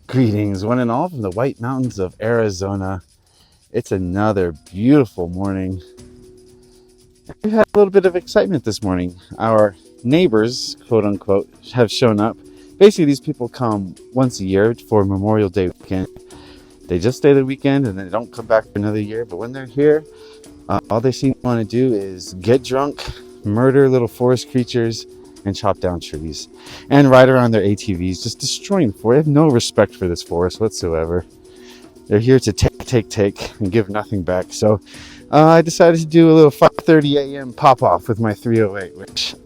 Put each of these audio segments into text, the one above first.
Greetings, one and all, from the White Mountains of Arizona. It's another beautiful morning. We've had a little bit of excitement this morning. Our neighbors, quote unquote, have shown up. Basically, these people come once a year for Memorial Day weekend. They just stay the weekend and then they don't come back for another year. But when they're here, all they seem to want to do is get drunk, murder little forest creatures, and chop down trees, and ride around their ATVs, just destroying the forest. They have no respect for this forest whatsoever. They're here to take, and give nothing back. So I decided to do a little 5:30 a.m. pop-off with my 308, which,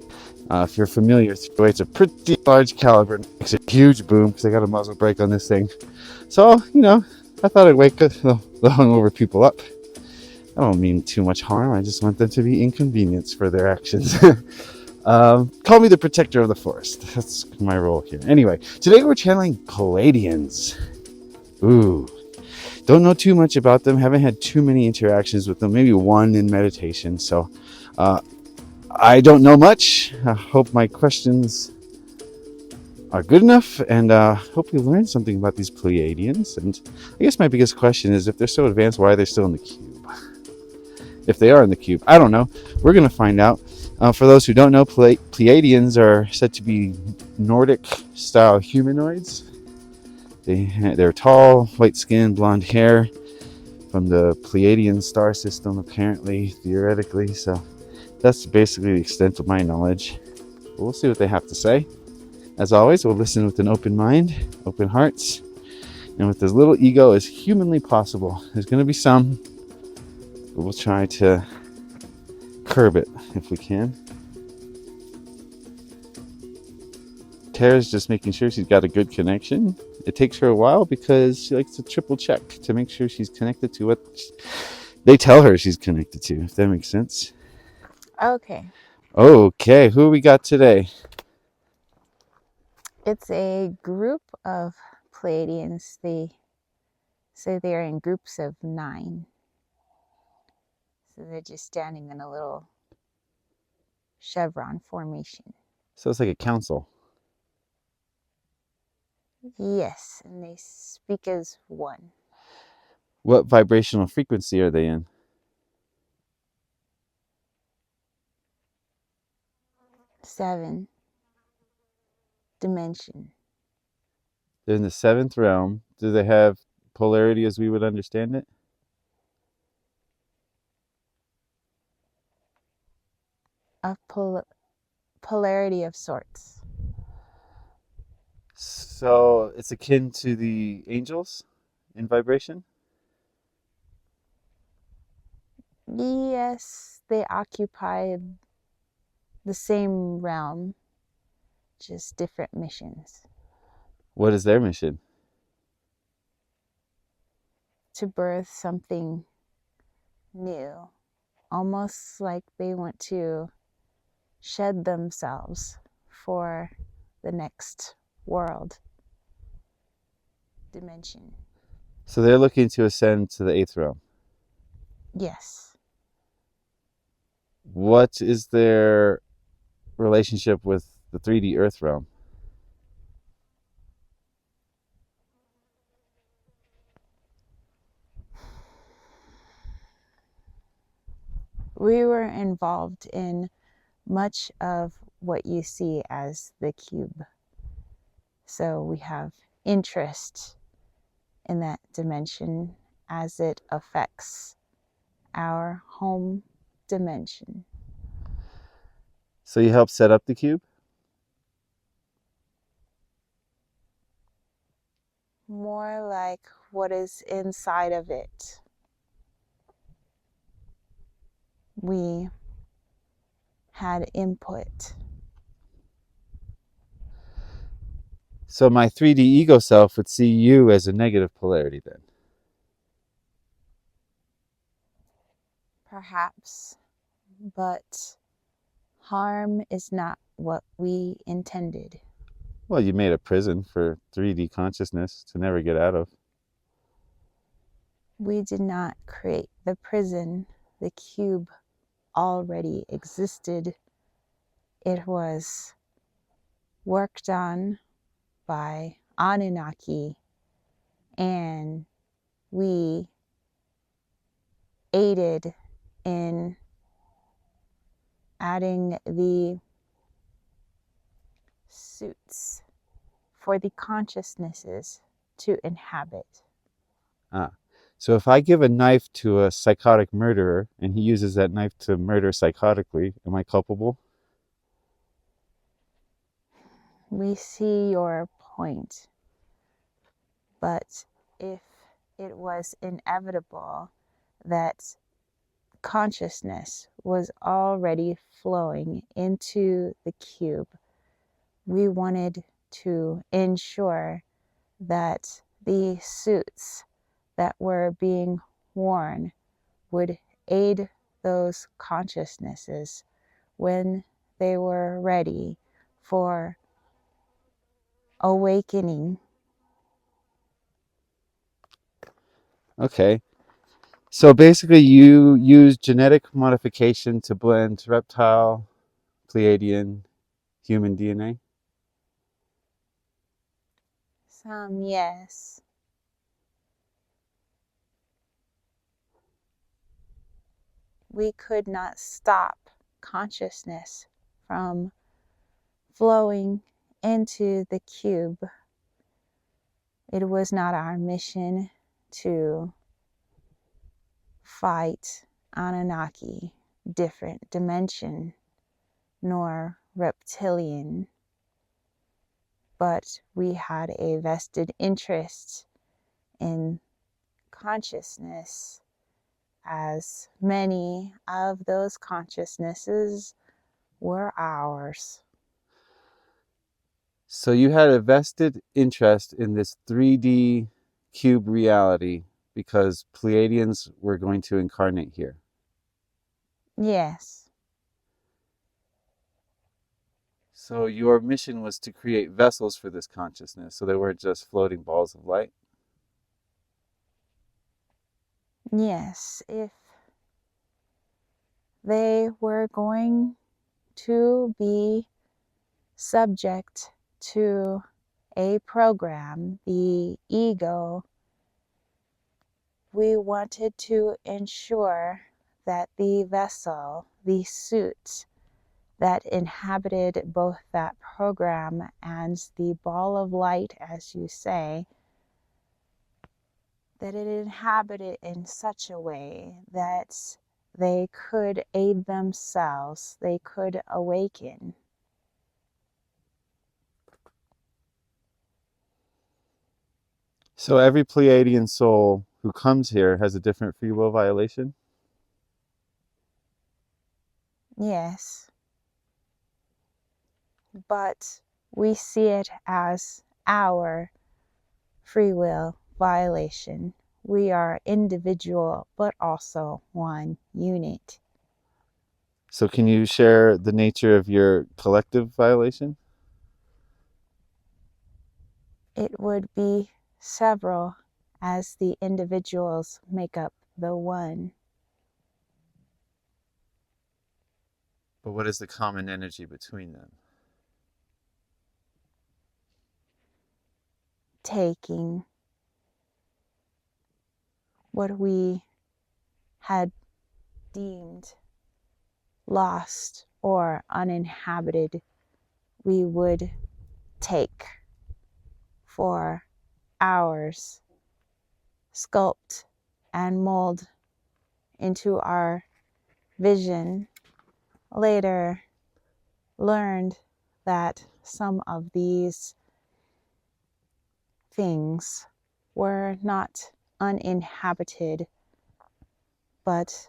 if you're familiar, 308's a pretty large caliber. It makes a huge boom because I got a muzzle brake on this thing. So, I thought I'd wake the hungover people up. I don't mean too much harm. I just want them to be inconvenienced for their actions. Call me the protector of the forest. That's my role here. Anyway, today we're channeling Pleiadians. Ooh. Don't know too much about them. Haven't had too many interactions with them. Maybe one in meditation. So I don't know much. I hope my questions are good enough, and hope you learn something about these Pleiadians. And I guess my biggest question is, if they're so advanced, why are they still in the cube? If they are in the cube, I don't know. We're going to find out. For those who don't know, Pleiadians are said to be Nordic-style humanoids. They're tall, white skin, blonde hair, from the Pleiadian star system, apparently, theoretically. So that's basically the extent of my knowledge. But we'll see what they have to say. As always, we'll listen with an open mind, open hearts, and with as little ego as humanly possible. There's going to be some, but we'll try to curb it if we can. Tara's just making sure she's got a good connection. It takes her a while because she likes to triple check to make sure she's connected to what they tell her she's connected to, if that makes sense. Okay. Okay, who we got today? It's a group of Pleiadians. They say they're in groups of 9. So they're just standing in a little chevron formation. So it's like a council. Yes, and they speak as one. What vibrational frequency are they in? 7 dimension. They're in the 7th realm. Do they have polarity as we would understand it? A polarity of sorts. So it's akin to the angels in vibration? Yes, they occupy the same realm, just different missions. What is their mission? To birth something new, almost like they want to shed themselves for the next world dimension. So they're looking to ascend to the 8th realm. Yes. What is their relationship with the 3D Earth realm? We were involved in much of what you see as the cube. So we have interest in that dimension as it affects our home dimension. So you help set up the cube? More like what is inside of it. We had input. So my 3D ego self would see you as a negative polarity then? Perhaps, but harm is not what we intended. Well, you made a prison for 3D consciousness to never get out of. We did not create the prison. The cube already existed. It was worked on by Anunnaki and we aided in adding the suits for the consciousnesses to inhabit. So if I give a knife to a psychotic murderer and he uses that knife to murder psychotically, am I culpable? We see your point, but if it was inevitable that consciousness was already flowing into the cube, we wanted to ensure that the suits that were being worn would aid those consciousnesses when they were ready for awakening. Okay. So basically, you use genetic modification to blend reptile, Pleiadian, human DNA. Some, yes. We could not stop consciousness from flowing into the cube. It was not our mission to fight Anunnaki, different dimension, nor reptilian, but we had a vested interest in consciousness, as many of those consciousnesses were ours. So you had a vested interest in this 3D cube reality because Pleiadians were going to incarnate here. Yes, So your mission was to create vessels for this consciousness, so they weren't just floating balls of light. yes. If they were going to be subject to a program, the ego, we wanted to ensure that the vessel, the suit that inhabited both that program and the ball of light, as you say, that it inhabited in such a way that they could aid themselves, they could awaken. So every Pleiadian soul who comes here has a different free will violation. Yes, but we see it as our free will violation. We are individual, but also one unit. So can you share the nature of your collective violation? It would be several, as the individuals make up the one. But what is the common energy between them? Taking what we had deemed lost or uninhabited, we would take for ours, sculpt and mold into our vision. Later learned that some of these things were not uninhabited, but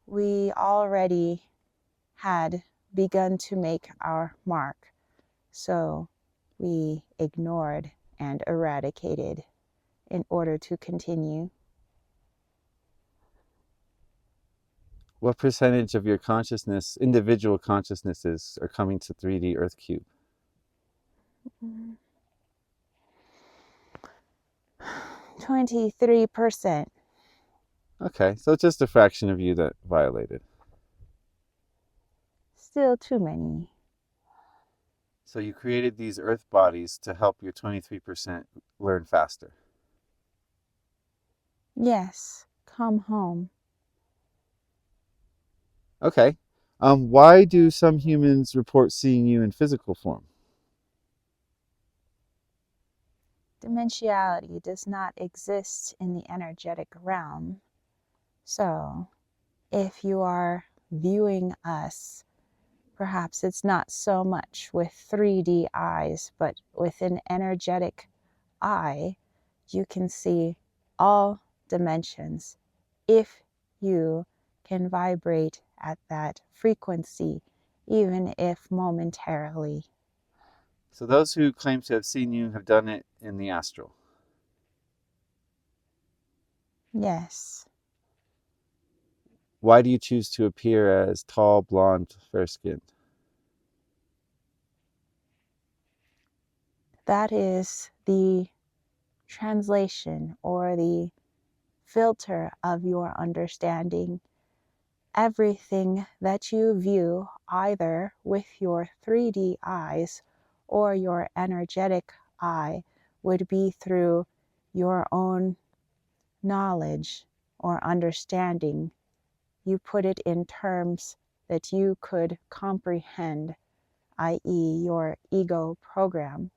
we already had begun to make our mark, so we ignored and eradicated in order to continue. What percentage of your consciousness, individual consciousnesses, are coming to 3D Earth Cube? 23%. Okay, so it's just a fraction of you that violated. Still too many. So you created these Earth bodies to help your 23% learn faster. Yes, come home. Okay. Why do some humans report seeing you in physical form? Dimensionality does not exist in the energetic realm. So, if you are viewing us, perhaps it's not so much with 3D eyes, but with an energetic eye, you can see all dimensions if you can vibrate at that frequency, even if momentarily. So those who claim to have seen you have done it in the astral. Yes, Why do you choose to appear as tall, blonde, fair-skinned? that is the translation or the filter of your understanding. Everything that you view either with your 3D eyes or your energetic eye would be through your own knowledge or understanding. You put it in terms that you could comprehend, i.e., your ego program.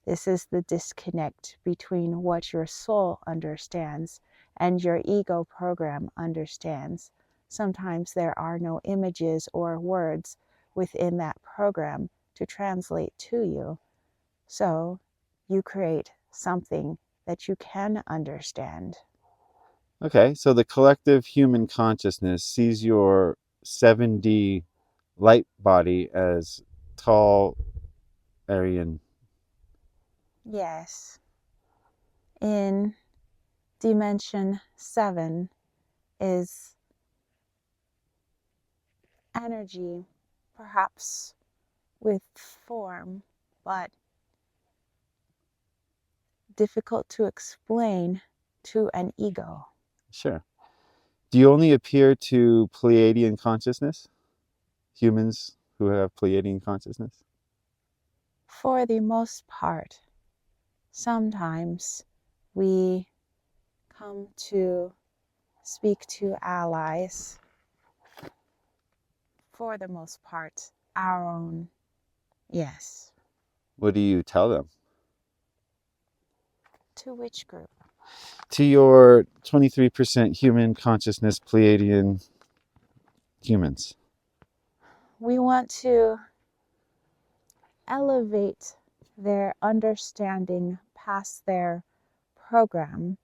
This is the disconnect between what your soul understands and your ego program understands. Sometimes there are no images or words within that program to translate to you. So you create something that you can understand. Okay, so the collective human consciousness sees your 7D light body as tall, Aryan. Yes. In dimension 7 is energy, perhaps with form, but difficult to explain to an ego. Sure. Do you only appear to Pleiadian consciousness? Humans who have Pleiadian consciousness? For the most part, sometimes we come to speak to allies, for the most part, our own, yes. What do you tell them? To which group? To your 23% human consciousness Pleiadian humans. We want to elevate their understanding past their program.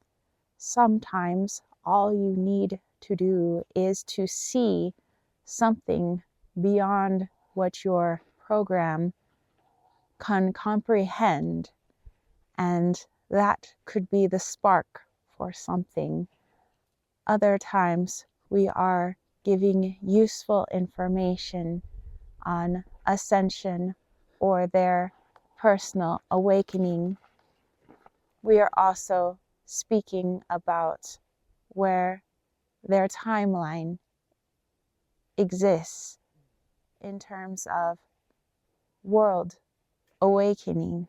Sometimes all you need to do is to see something beyond what your program can comprehend, and that could be the spark for something. Other times we are giving useful information on ascension or their personal awakening. We are also speaking about where their timeline exists in terms of world awakening,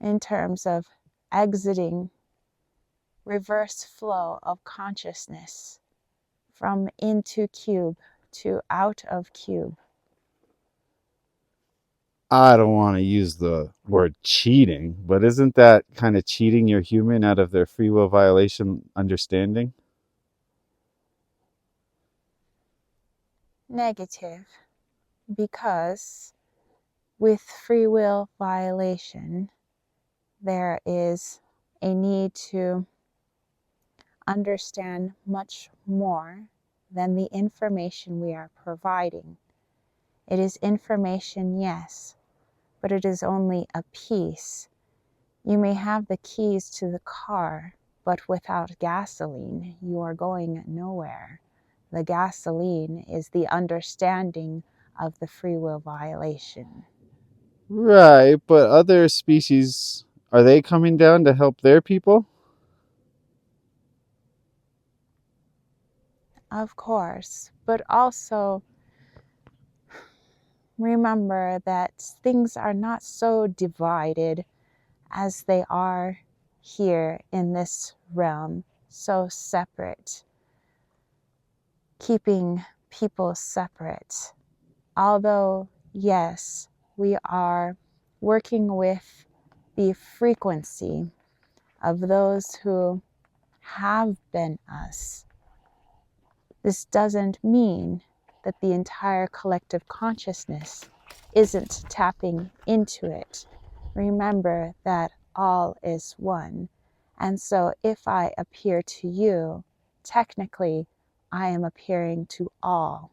in terms of exiting reverse flow of consciousness from into cube to out of cube. I don't want to use the word cheating, but isn't that kind of cheating your human out of their free will violation understanding? Negative, because with free will violation, there is a need to understand much more than the information we are providing. It is information, yes, but it is only a piece. You may have the keys to the car, but without gasoline, you are going nowhere. The gasoline is the understanding of the free will violation. Right, but other species, are they coming down to help their people? Of course, but also remember that things are not so divided as they are here in this realm. so separate, keeping people separate. Although, yes, we are working with the frequency of those who have been us, this doesn't mean that the entire collective consciousness isn't tapping into it. Remember that all is one. And so if I appear to you, technically, I am appearing to all.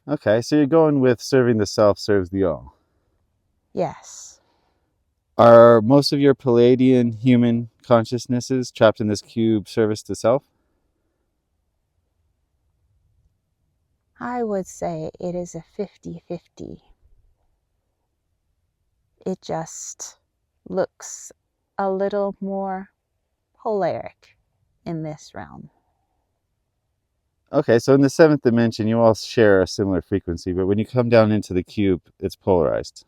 Okay, so you're going with serving the self serves the all. Yes. Are most of your Pleiadian human consciousnesses trapped in this cube service to self? I would say it is a 50-50. It just looks a little more polaric in this realm. Okay, so in the seventh dimension, you all share a similar frequency, but when you come down into the cube, it's polarized.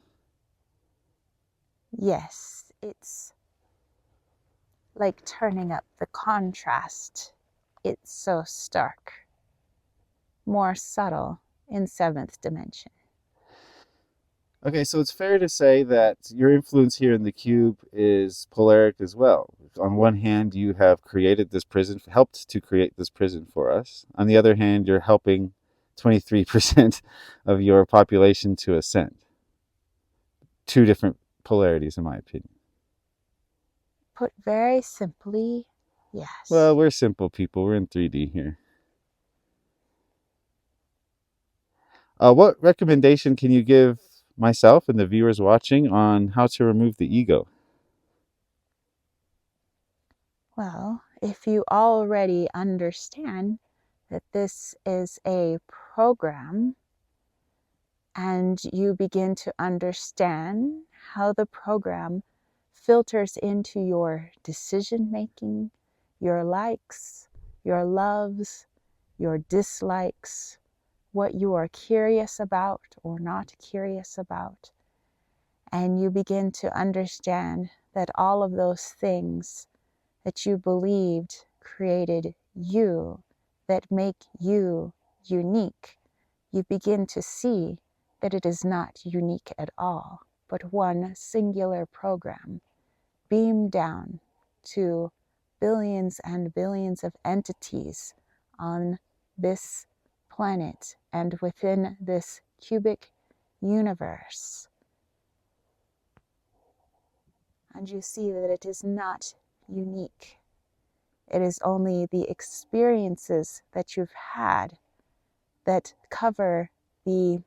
Yes, it's like turning up the contrast. It's so stark, more subtle in seventh dimension. Okay, so it's fair to say that your influence here in the cube is polaric as well. On one hand, you have created this prison, helped to create this prison for us. On the other hand, you're helping 23% of your population to ascend. Two different polarities, in my opinion. Put very simply, yes. Well, we're simple people. We're in 3D here. What recommendation can you give myself and the viewers watching on how to remove the ego? Well, if you already understand that this is a program and you begin to understand how the program filters into your decision making, your likes, your loves, your dislikes, what you are curious about or not curious about, and you begin to understand that all of those things that you believed created you, that make you unique, you begin to see that it is not unique at all, but one singular program beamed down to billions and billions of entities on this planet and within this cubic universe. And you see that it is not unique. It is only the experiences that you've had that cover the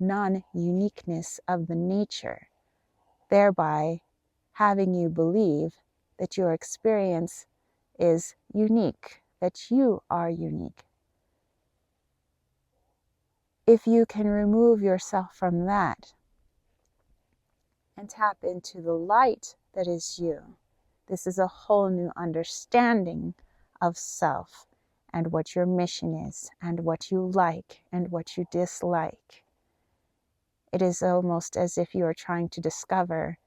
non-uniqueness of the nature, thereby having you believe that your experience is unique, that you are unique. If you can remove yourself from that and tap into the light that is you, this is a whole new understanding of self and what your mission is and what you like and what you dislike. It is almost as if you are trying to discover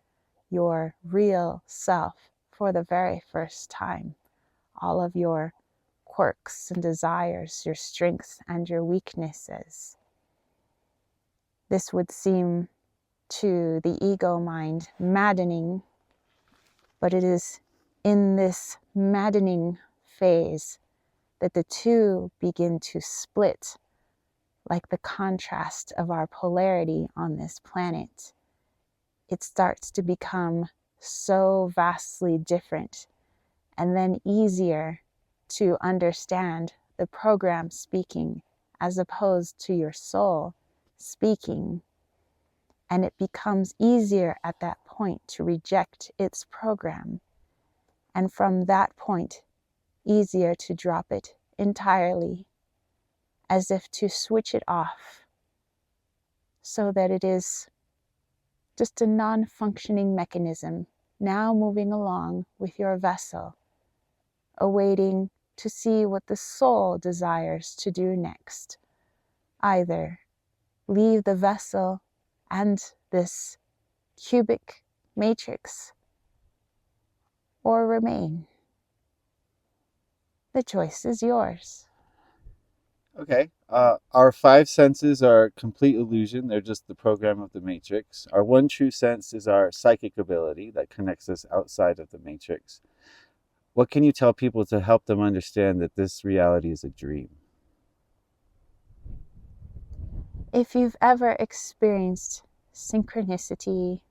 your real self for the very first time. All of your quirks and desires, your strengths and your weaknesses. This would seem to the ego mind maddening, but it is in this maddening phase that the two begin to split, like the contrast of our polarity on this planet. It starts to become so vastly different and then easier to understand the program speaking as opposed to your soul speaking. And it becomes easier at that point to reject its program. And from that point, easier to drop it entirely, as if to switch it off so that it is just a non-functioning mechanism now moving along with your vessel, awaiting to see what the soul desires to do next. Either leave the vessel and this cubic matrix or remain. The choice is yours. Okay. Our five senses are complete illusion. They're just the program of the matrix. Our one true sense is our psychic ability that connects us outside of the matrix. What can you tell people to help them understand that this reality is a dream? If you've ever experienced synchronicity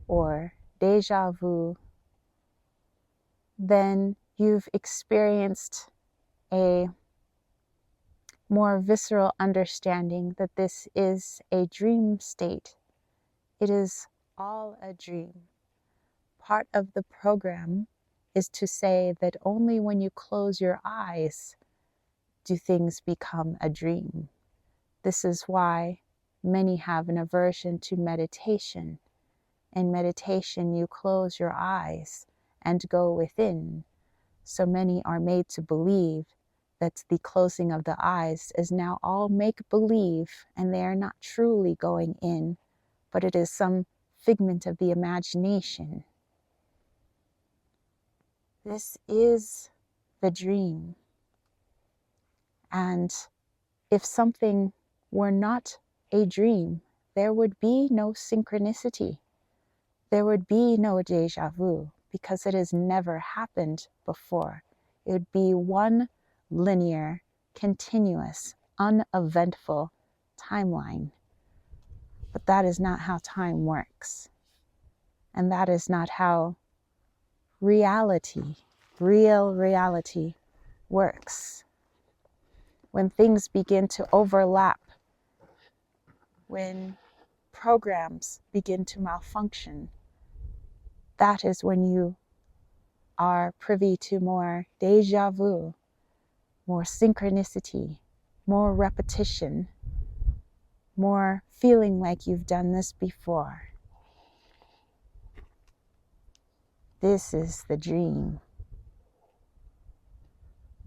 or deja vu, then you've experienced a more visceral understanding that this is a dream state. It is all a dream. Part of the program is to say that only when you close your eyes do things become a dream. This is why many have an aversion to meditation. In meditation, you close your eyes and go within. So many are made to believe that the closing of the eyes is now all make-believe and they are not truly going in, but it is some figment of the imagination. This is the dream. And if something were not a dream, there would be no synchronicity. There would be no deja vu because it has never happened before. It would be one linear, continuous, uneventful timeline. But that is not how time works. And that is not how reality, real reality, works. When things begin to overlap, when programs begin to malfunction, that is when you are privy to more deja vu, more synchronicity, more repetition, more feeling like you've done this before. This is the dream.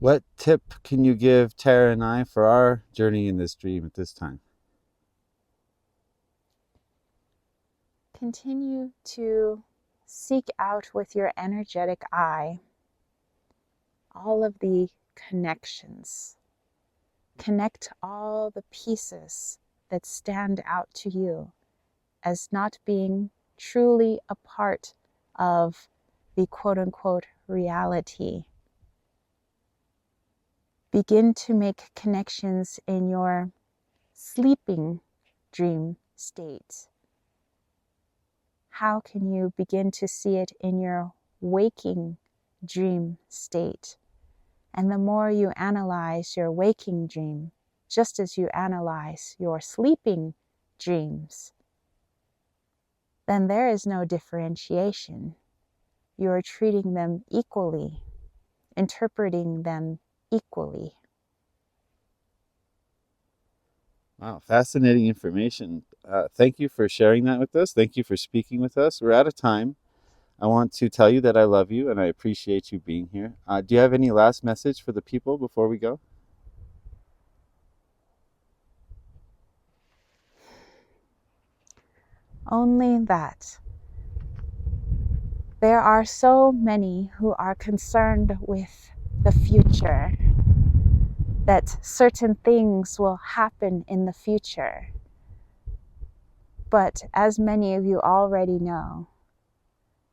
What tip can you give Tara and I for our journey in this dream at this time? Continue to seek out with your energetic eye all of the connections. Connect all the pieces that stand out to you as not being truly a part of the quote-unquote reality. Begin to make connections in your sleeping dream state. How can you begin to see it in your waking dream state? And the more you analyze your waking dream, just as you analyze your sleeping dreams, then there is no differentiation. You are treating them equally, interpreting them equally. Wow, fascinating information. Thank you for sharing that with us. Thank you for speaking with us. We're out of time. I want to tell you that I love you and I appreciate you being here. Do you have any last message for the people before we go? Only that there are so many who are concerned with the future, that certain things will happen in the future. But as many of you already know,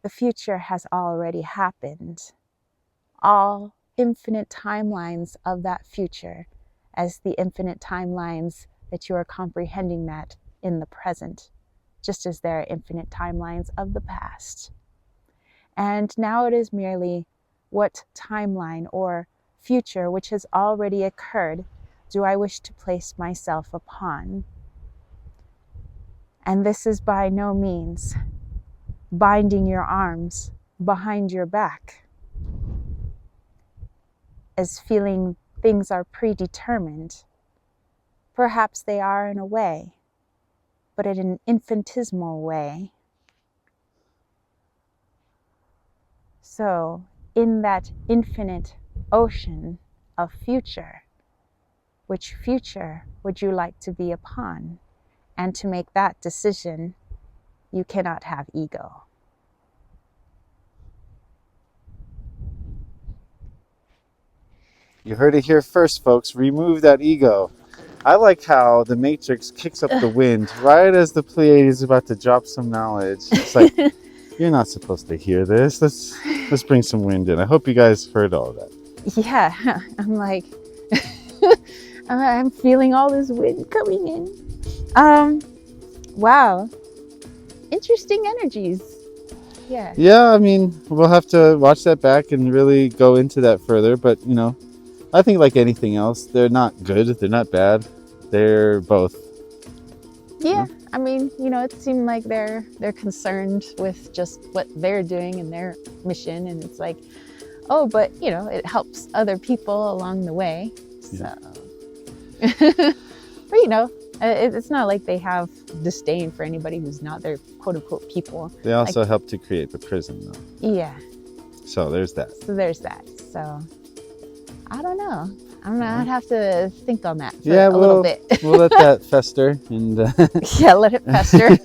the future has already happened. All infinite timelines of that future as the infinite timelines that you are comprehending that in the present, just as there are infinite timelines of the past. And now it is merely what timeline or future which has already occurred do I wish to place myself upon. And this is by no means binding your arms behind your back as feeling things are predetermined. Perhaps they are in a way, but in an infinitesimal way. So, in that infinite ocean of future, which future would you like to be upon? And to make that decision, you cannot have ego. You heard it here first, folks. Remove that ego. I like how the Matrix kicks up the wind right as the Pleiadians is about to drop some knowledge. It's like, you're not supposed to hear this. Let's bring some wind in. I hope you guys heard all of that. Yeah, I'm like, I'm feeling all this wind coming in. Wow. Interesting energies. Yeah. Yeah, I mean, we'll have to watch that back and really go into that further. But, you know, I think like anything else, they're not good. They're not bad. They're both. Yeah, I mean, you know, it seemed like they're concerned with just what they're doing and their mission, and it's like, oh, but you know, it helps other people along the way. So, but you know, it's not like they have disdain for anybody who's not their quote unquote people. They also help to create the prison, though. Yeah. So there's that. So I don't know. I'd have to think on that for a little bit. We'll let that fester. And yeah, let it fester.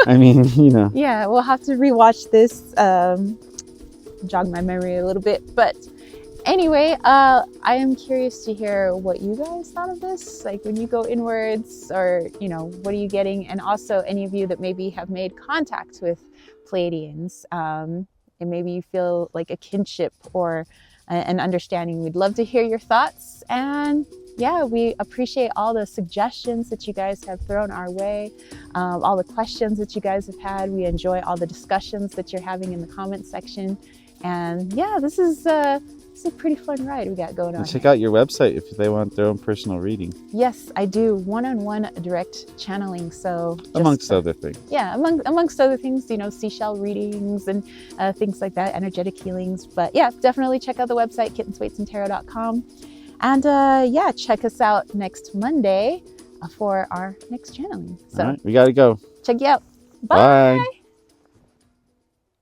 I mean, you know. Yeah, we'll have to rewatch this, jog my memory a little bit. But anyway, I am curious to hear what you guys thought of this. Like when you go inwards, or, you know, what are you getting? And also any of you that maybe have made contact with Pleiadians, and maybe you feel like a kinship or an understanding. We'd love to hear your thoughts. And yeah, we appreciate all the suggestions that you guys have thrown our way, all the questions that you guys have had. We enjoy all the discussions that you're having in the comment section. And yeah, this is a pretty fun ride we got going on. And check out your website if they want their own personal reading. Yes, I do one-on-one direct channeling. So amongst other things. Yeah, amongst other things, you know, seashell readings and things like that, energetic healings. But yeah, definitely check out the website, kittensweightsandtarot.com. And yeah, check us out next Monday for our next channeling. So all right, we got to go. Check you out. Bye. Bye.